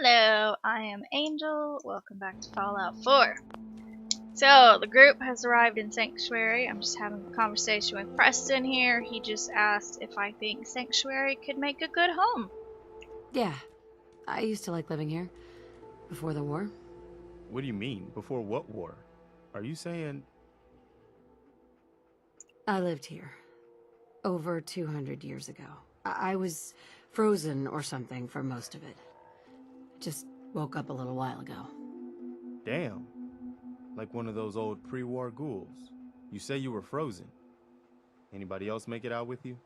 Hello, I am Angel. Welcome back to Fallout 4. So, the group has arrived in Sanctuary. I'm just having a conversation with Preston here. He just asked if I think Sanctuary could make a good home. Yeah, I used to like living here. Before the war. What do you mean? Before what war? Are you saying... I lived here. Over 200 years ago. I was frozen or something for most of it. Just woke up a little while ago. Damn. Like one of those old pre-war ghouls. You say you were frozen. Anybody else make it out with you?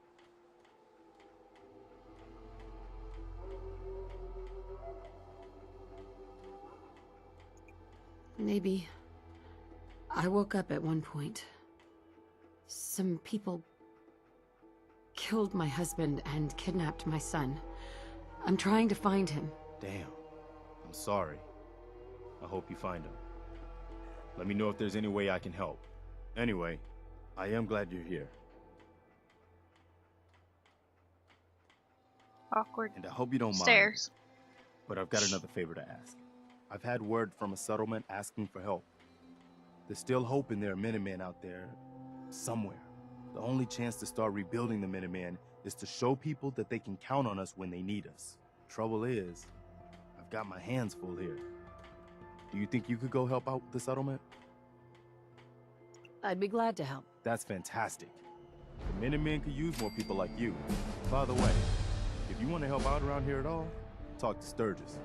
Maybe. I woke up at one point. Some people killed my husband and kidnapped my son. I'm trying to find him. Damn. I'm sorry. I hope you find him. Let me know if there's any way I can help. Anyway, I am glad you're here. Awkward And I hope you don't stairs. mind. But I've got another favor to ask. I've had word from a settlement asking for help. There's still hope in there are Minutemen out there somewhere. The only chance to start rebuilding the Minutemen is to show people that they can count on us when they need us. Trouble is, I've got my hands full here. Do you think you could go help out the settlement? I'd be glad to help. That's fantastic. The Minutemen could use more people like you. By the way, if you want to help out around here at all, talk to Sturgis.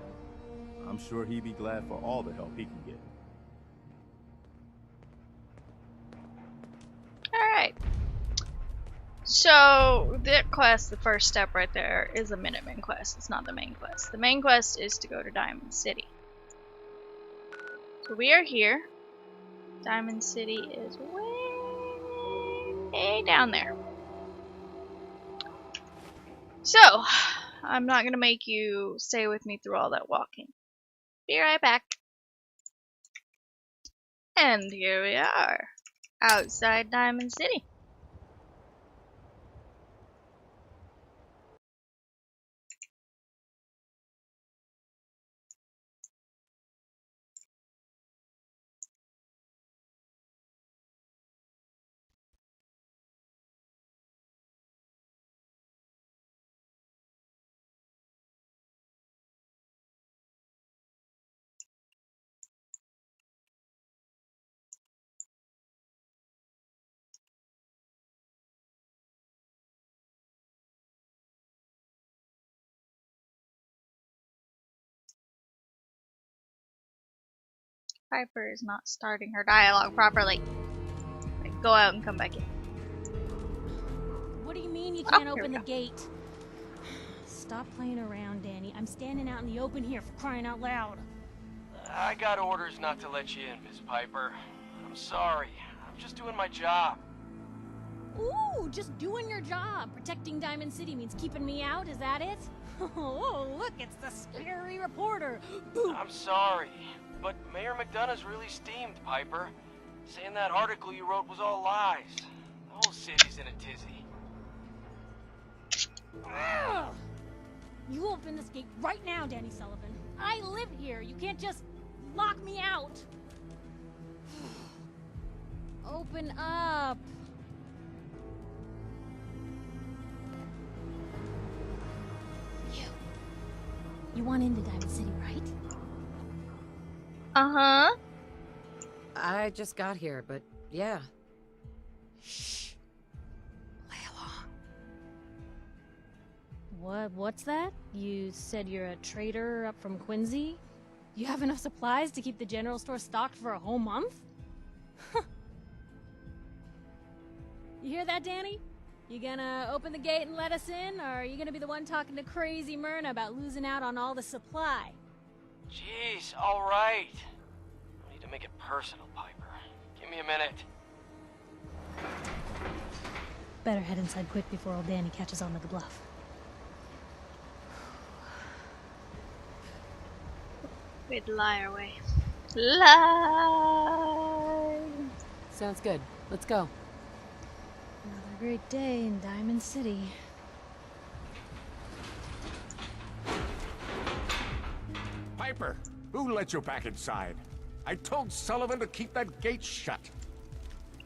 I'm sure he'd be glad for all the help he can get. Alright. So, that quest, the first step right there, is a Minuteman quest. It's not the main quest. The main quest is to go to Diamond City. So we are here. Diamond City is way down there. So, I'm not going to make you stay with me through all that walking. Be right back. And here we are, outside Diamond City. Piper is not starting her dialogue properly. Like, go out and come back in. What do you mean you can't here open we the go. gate? Stop playing around, Danny. I'm standing out in the open here for crying out loud. I got orders not to let you in, Miss Piper. I'm sorry. I'm just doing my job. Ooh, just doing your job. Protecting Diamond City means keeping me out, is that it? Oh, look, it's the scary reporter. Boo! I'm sorry, but Mayor McDonough's really steamed, Piper. Saying that article you wrote was all lies. The whole city's in a tizzy. Ugh. You open this gate right now, Danny Sullivan. I live here. You can't just lock me out. Open up. You want into Diamond City, right? Uh-huh. I just got here, but yeah. Shh. Play along. What's that? You said you're a trader up from Quincy? You have enough supplies to keep the general store stocked for a whole month? You hear that, Danny? You gonna open the gate and let us in, or are you gonna be the one talking to crazy Myrna about losing out on all the supply? Jeez, all right. I need to make it personal, Piper. Give me a minute. Better head inside quick before old Danny catches on to the bluff. We'd lie our way. Lie! Sounds good. Let's go. Another great day in Diamond City. Piper, who let you back inside? I told Sullivan to keep that gate shut.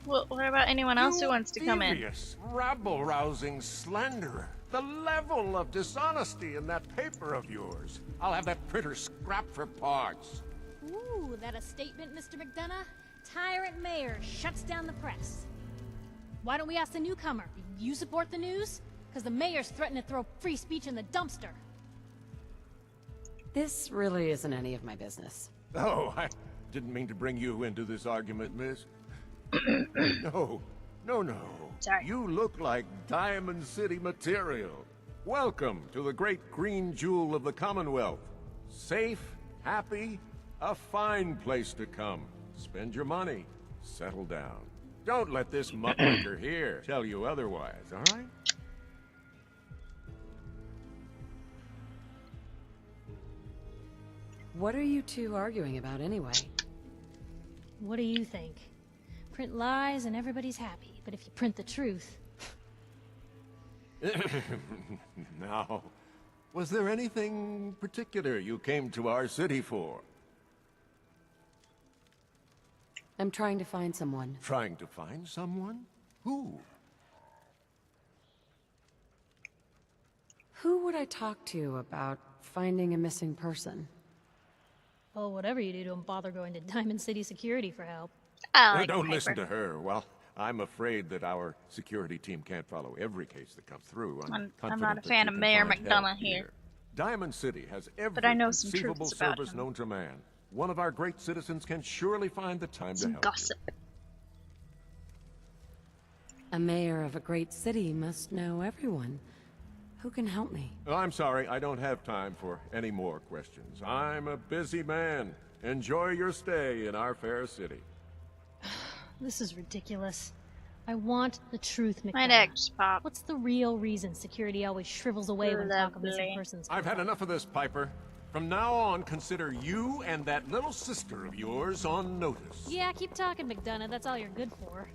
Well, what about anyone else who wants to come in? Devious, rabble-rousing slanderer. The level of dishonesty in that paper of yours. I'll have that printer scrapped for parts. Ooh, that a statement, Mr. McDonough? Tyrant mayor shuts down the press. Why don't we ask the newcomer? You support the news? Because the mayor's threatened to throw free speech in the dumpster. This really isn't any of my business. Oh, I didn't mean to bring you into this argument, miss. No. Sorry. You look like Diamond City material. Welcome to the great green jewel of the Commonwealth. Safe, happy, a fine place to come. Spend your money, settle down. Don't let this muckraker here tell you otherwise, all right? What are you two arguing about anyway? What do you think? Print lies and everybody's happy, but if you print the truth... Now, was there anything particular you came to our city for? I'm trying to find someone. Trying to find someone? Who? Who would I talk to about finding a missing person? Well, whatever you do, don't bother going to Diamond City Security for help. I like Don't Piper. listen to her. Well, I'm afraid that our security team can't follow every case that comes through. I'm confident not a that fan you of can Mayor find McDonough help here. Diamond City has every But I know some conceivable truths about service him. known to man. One of our great citizens can surely find the time to Some help. gossip. A mayor of a great city must know everyone. Who can help me? Oh, I'm sorry, I don't have time for any more questions. I'm a busy man. Enjoy your stay in our fair city. This is ridiculous. I want the truth, My McDonough. neck just popped. What's the real reason security always shrivels away when talk of missing Lovely. persons? I've had enough of this, Piper. From now on, consider you and that little sister of yours on notice. Yeah, keep talking, McDonough. That's all you're good for.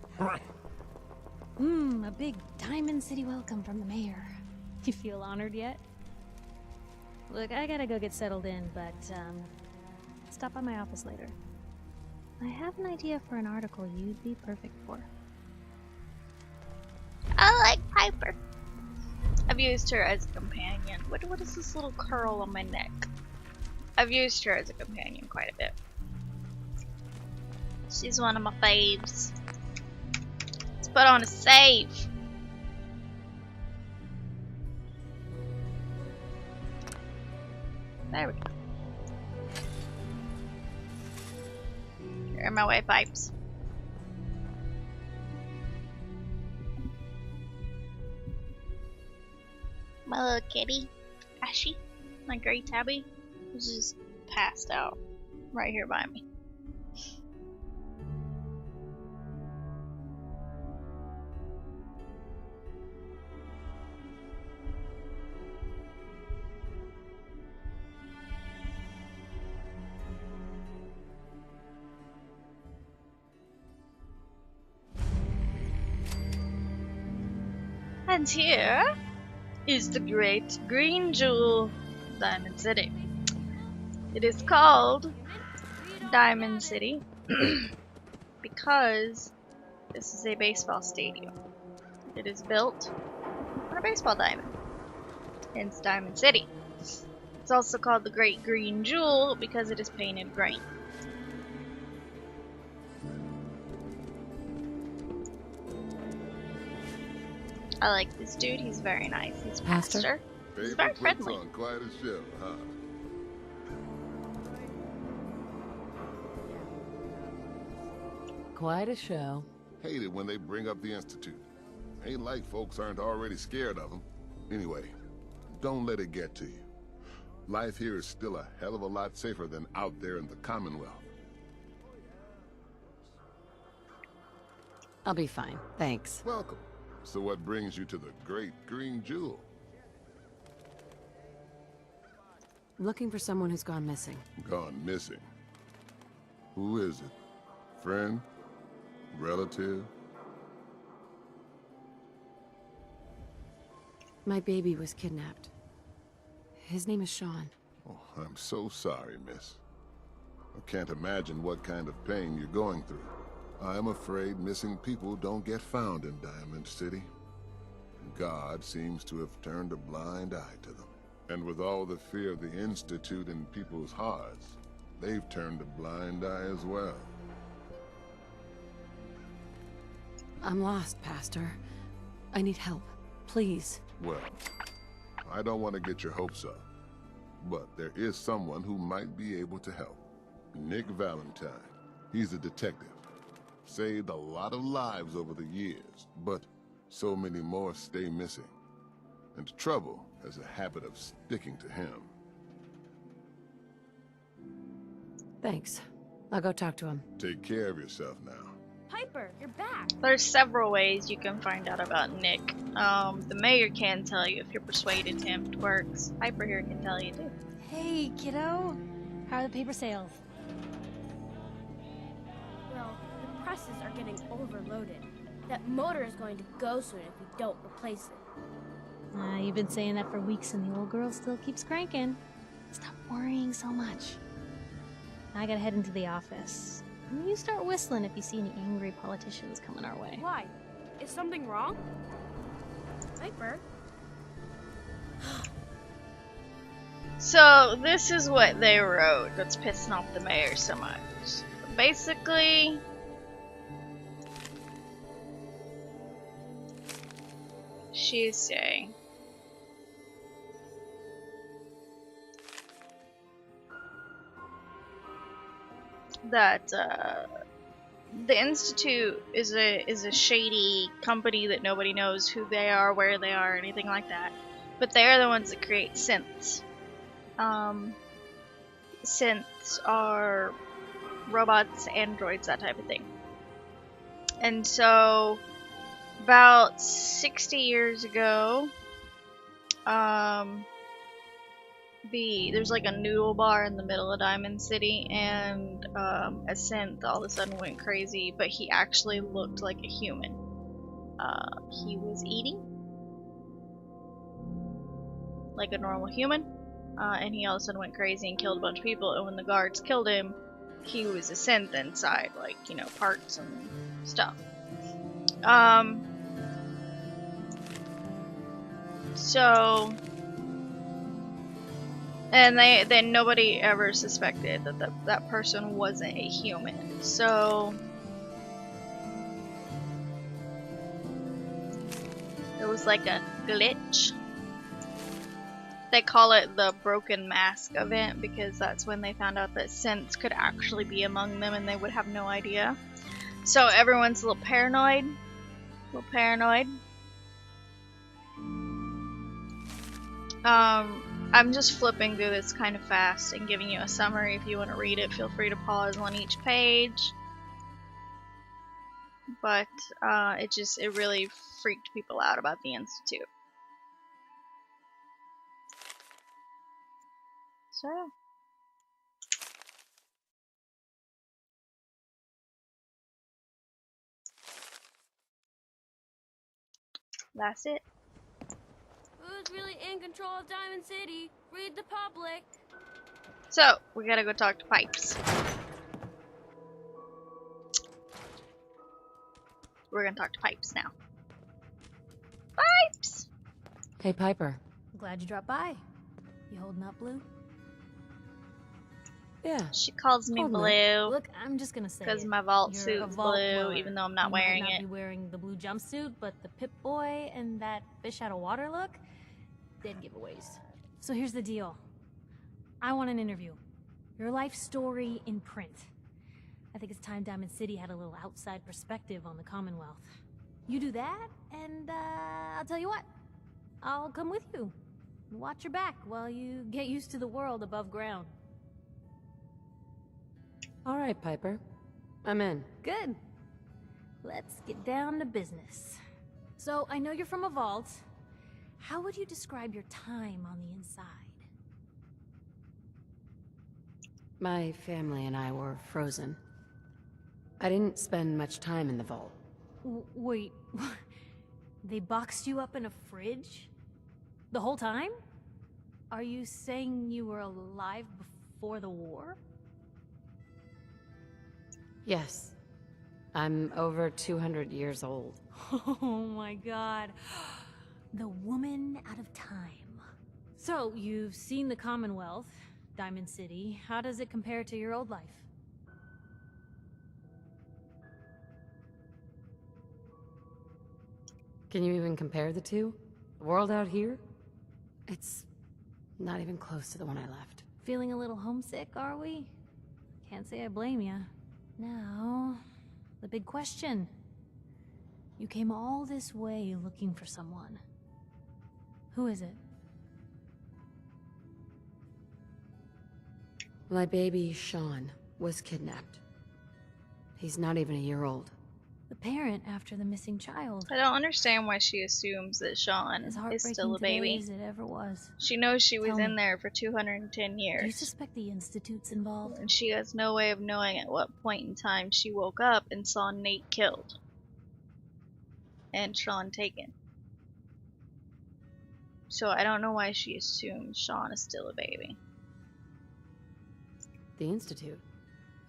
A big Diamond City welcome from the mayor. You feel honored yet? Look, I gotta go get settled in, but, stop by my office later. I have an idea for an article you'd be perfect for. I like Piper. I've used her as a companion. What is this little curl on my neck? I've used her as a companion quite a bit. She's one of my faves. Let's put on a save. There we go. Here are my way pipes. My little kitty, Ashy, my gray tabby, was just passed out right here by me. And here is the great green jewel, Diamond City. It is called Diamond City because this is a baseball stadium. It is built on a baseball diamond, hence Diamond City. It's also called the Great Green Jewel because it is painted green. I like this dude, he's very nice. He's a pastor. He's very friendly. On quite a show, huh? Quite a show. Hate it when they bring up the Institute. Ain't like folks aren't already scared of them. Anyway, don't let it get to you. Life here is still a hell of a lot safer than out there in the Commonwealth. I'll be fine, thanks. Welcome. So what brings you to the Great Green Jewel? Looking for someone who's gone missing. Gone missing. Who is it? Friend? Relative? My baby was kidnapped. His name is Sean. Oh, I'm so sorry, miss. I can't imagine what kind of pain you're going through. I'm afraid missing people don't get found in Diamond City. God seems to have turned a blind eye to them. And with all the fear of the Institute in people's hearts, they've turned a blind eye as well. I'm lost, Pastor. I need help. Please. Well, I don't want to get your hopes up, but there is someone who might be able to help. Nick Valentine. He's a detective. Saved a lot of lives over the years, but so many more stay missing. And trouble has a habit of sticking to him. Thanks. I'll go talk to him. Take care of yourself now. Piper, you're back. There's several ways you can find out about Nick. The mayor can tell you if you're persuaded him it works. Piper here can tell you too. Hey, kiddo. How are the paper sales? Well, the presses are getting overloaded. That motor is going to go soon if we don't replace it. You've been saying that for weeks and the old girl still keeps cranking. Stop worrying so much. I gotta head into the office. You start whistling if you see any angry politicians coming our way. Why? Is something wrong? Piper? So this is what they wrote that's pissing off the mayor so much. Basically, she's saying that the Institute is a shady company that nobody knows who they are, where they are, anything like that. But they are the ones that create synths. Synths are robots, androids, that type of thing. And so, about 60 years ago, there's like a noodle bar in the middle of Diamond City, and a synth all of a sudden went crazy, but he actually looked like a human. He was eating like a normal human, and he all of a sudden went crazy and killed a bunch of people, and when the guards killed him, he was a synth inside, like, you know, parts and stuff. So, and then nobody ever suspected that that person wasn't a human. So it was like a glitch. They call it the broken mask event because that's when they found out that synths could actually be among them and they would have no idea. So everyone's a little paranoid. I'm just flipping through this kind of fast and giving you a summary. If you want to read it, feel free to pause on each page. But it really freaked people out about the Institute. So that's it. Who's really in control of Diamond City? Read the public. So we gotta go talk to Pipes. We're gonna talk to Pipes now. Pipes! Hey, Piper. Glad you dropped by. You holding up, Blue? Yeah. She calls me Hold on. Blue Look, I'm just gonna say because it. my vault You're a suit's vault blue, blower. even though I'm not You wearing might not it. be wearing the blue jumpsuit, but the Pip-Boy and that fish out of water look, dead giveaways. So here's the deal. I want an interview. Your life story in print. I think it's time Diamond City had a little outside perspective on the Commonwealth. You do that, and I'll tell you what. I'll come with you. Watch your back while you get used to the world above ground. All right, Piper. I'm in. Good. Let's get down to business. So, I know you're from a vault. How would you describe your time on the inside? My family and I were frozen. I didn't spend much time in the vault. Wait, they boxed you up in a fridge? The whole time? Are you saying you were alive before the war? Yes. I'm over 200 years old. Oh my god. The woman out of time. So, you've seen the Commonwealth, Diamond City. How does it compare to your old life? Can you even compare the two? The world out here? It's not even close to the one I left. Feeling a little homesick, are we? Can't say I blame ya. Now, the big question. You came all this way looking for someone. Who is it? My baby, Sean, was kidnapped. He's not even a year old. The parent after the missing child. I don't understand why she assumes that Sean As is heartbreaking still a today baby. as it ever was. She knows she was Tell in me, there for 210 do you years. suspect the Institute's involved? And she has no way of knowing at what point in time she woke up and saw Nate killed. And Sean taken. So I don't know why she assumes Sean is still a baby. The Institute?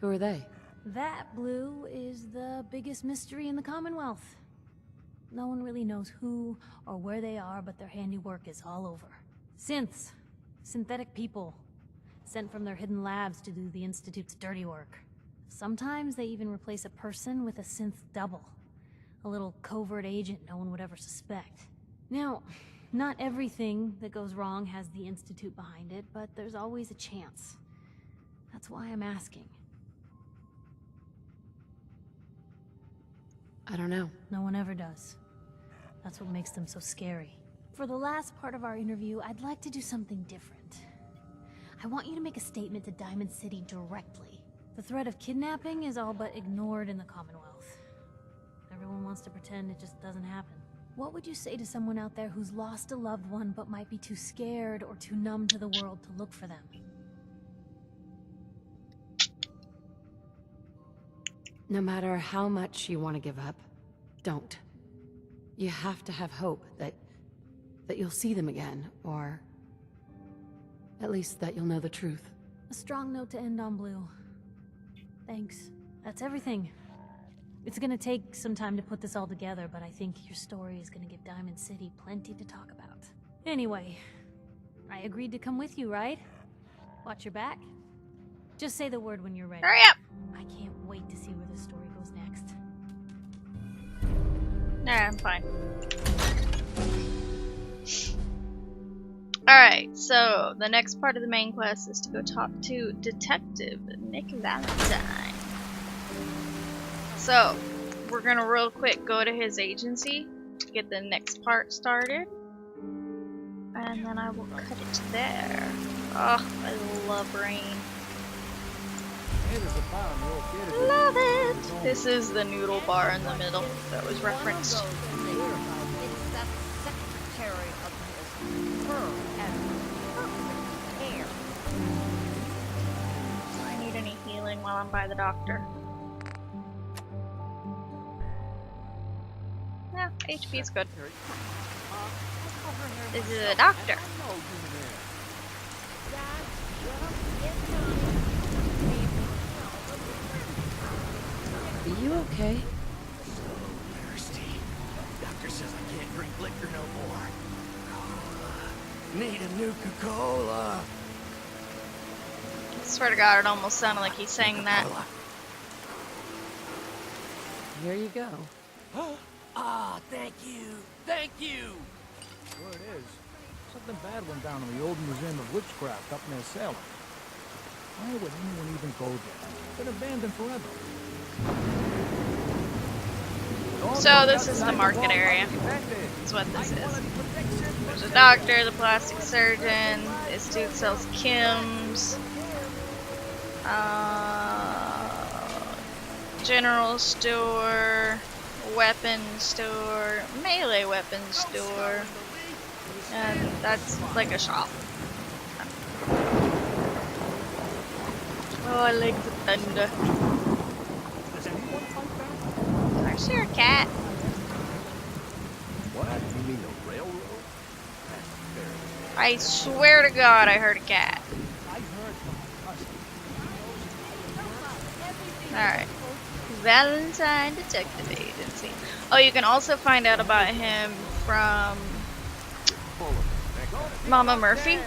Who are they? That, Blue, is the biggest mystery in the Commonwealth. No one really knows who or where they are, but their handiwork is all over. Synths. Synthetic people. Sent from their hidden labs to do the Institute's dirty work. Sometimes they even replace a person with a synth double. A little covert agent no one would ever suspect. Now, not everything that goes wrong has the Institute behind it, but there's always a chance. That's why I'm asking. I don't know. No one ever does. That's what makes them so scary. For the last part of our interview, I'd like to do something different. I want you to make a statement to Diamond City directly. The threat of kidnapping is all but ignored in the Commonwealth. Everyone wants to pretend it just doesn't happen. What would you say to someone out there who's lost a loved one but might be too scared or too numb to the world to look for them? No matter how much you want to give up, don't. You have to have hope that you'll see them again, or at least that you'll know the truth. A strong note to end on, Blue. Thanks. That's everything. It's gonna take some time to put this all together, but I think your story is gonna give Diamond City plenty to talk about. Anyway, I agreed to come with you, right? Watch your back. Just say the word when you're ready. Hurry up! I can't wait to see where the story goes next. Nah, I'm fine. Alright, so the next part of the main quest is to go talk to Detective Nick Valentine. So, we're gonna real quick go to his agency to get the next part started. And then I will cut it there. Oh, I love rain. Love it! This is the noodle bar in the middle that was referenced. It's that secretary of his, her and hair. Do I need any healing while I'm by the doctor? Yeah, HP is good. This is a doctor. Are you okay? Thirsty. Doctor says I can't drink liquor no more. Cola. Need a Nuka-Cola. I swear to God, it almost sounded like he sang that. Here you go. Ah, thank you. Thank you. Sure it is. Something bad went down in the old Museum of Witchcraft up near Salem. Why would anyone even go there? It's been abandoned forever. So this is the market area. That's what this is. There's a doctor, the plastic surgeon. This dude sells Kim's. General store. Weapon store. Melee weapon store. And that's like a shop. Oh, I like the thunder. Where's your cat? What? You mean the railroad? I swear to God, I heard a cat. I heard from my cousin. Alright. Valentine Detective Agency. Oh, you can also find out about him from Mama Murphy.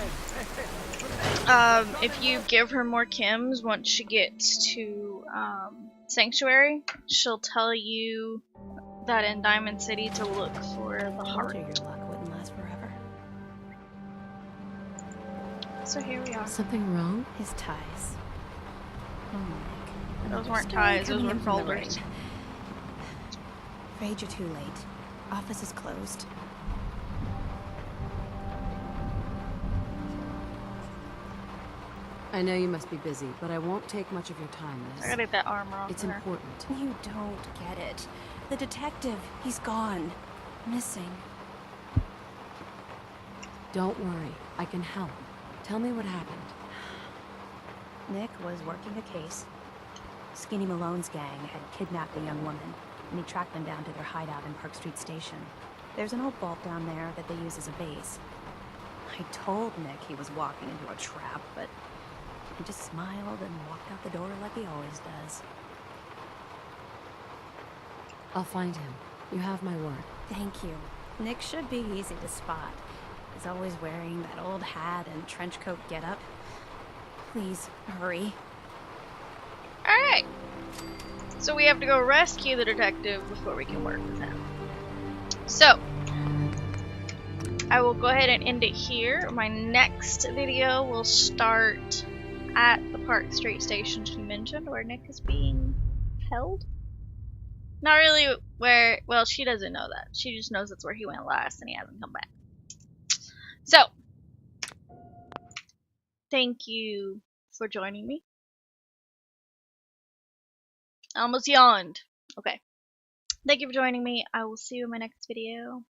If you give her more chems once she gets to Sanctuary, she'll tell you that in Diamond City to look for the heart. Told you your luck wouldn't last forever. So here we are. Something wrong? His ties. Oh, Nick. Those Another weren't story ties, those coming were in from the folders. rain. Afraid you're too late. Office is closed. I know you must be busy, but I won't take much of your time, I Liz. gotta get that armor off It's her. important. You don't get it. The detective, he's gone. Missing. Don't worry, I can help. Tell me what happened. Nick was working a case. Skinny Malone's gang had kidnapped a young woman, and he tracked them down to their hideout in Park Street Station. There's an old vault down there that they use as a base. I told Nick he was walking into a trap, but he just smiled and walked out the door like he always does. I'll find him. You have my word. Thank you. Nick should be easy to spot. He's always wearing that old hat and trench coat getup. Please, hurry. Alright. So we have to go rescue the detective before we can work with him. So, I will go ahead and end it here. My next video will start at the Park Street station she mentioned, where Nick is being held. Not really where, well, she doesn't know that. She just knows that's where he went last and he hasn't come back. So, thank you for joining me. I almost yawned. Okay. Thank you for joining me. I will see you in my next video.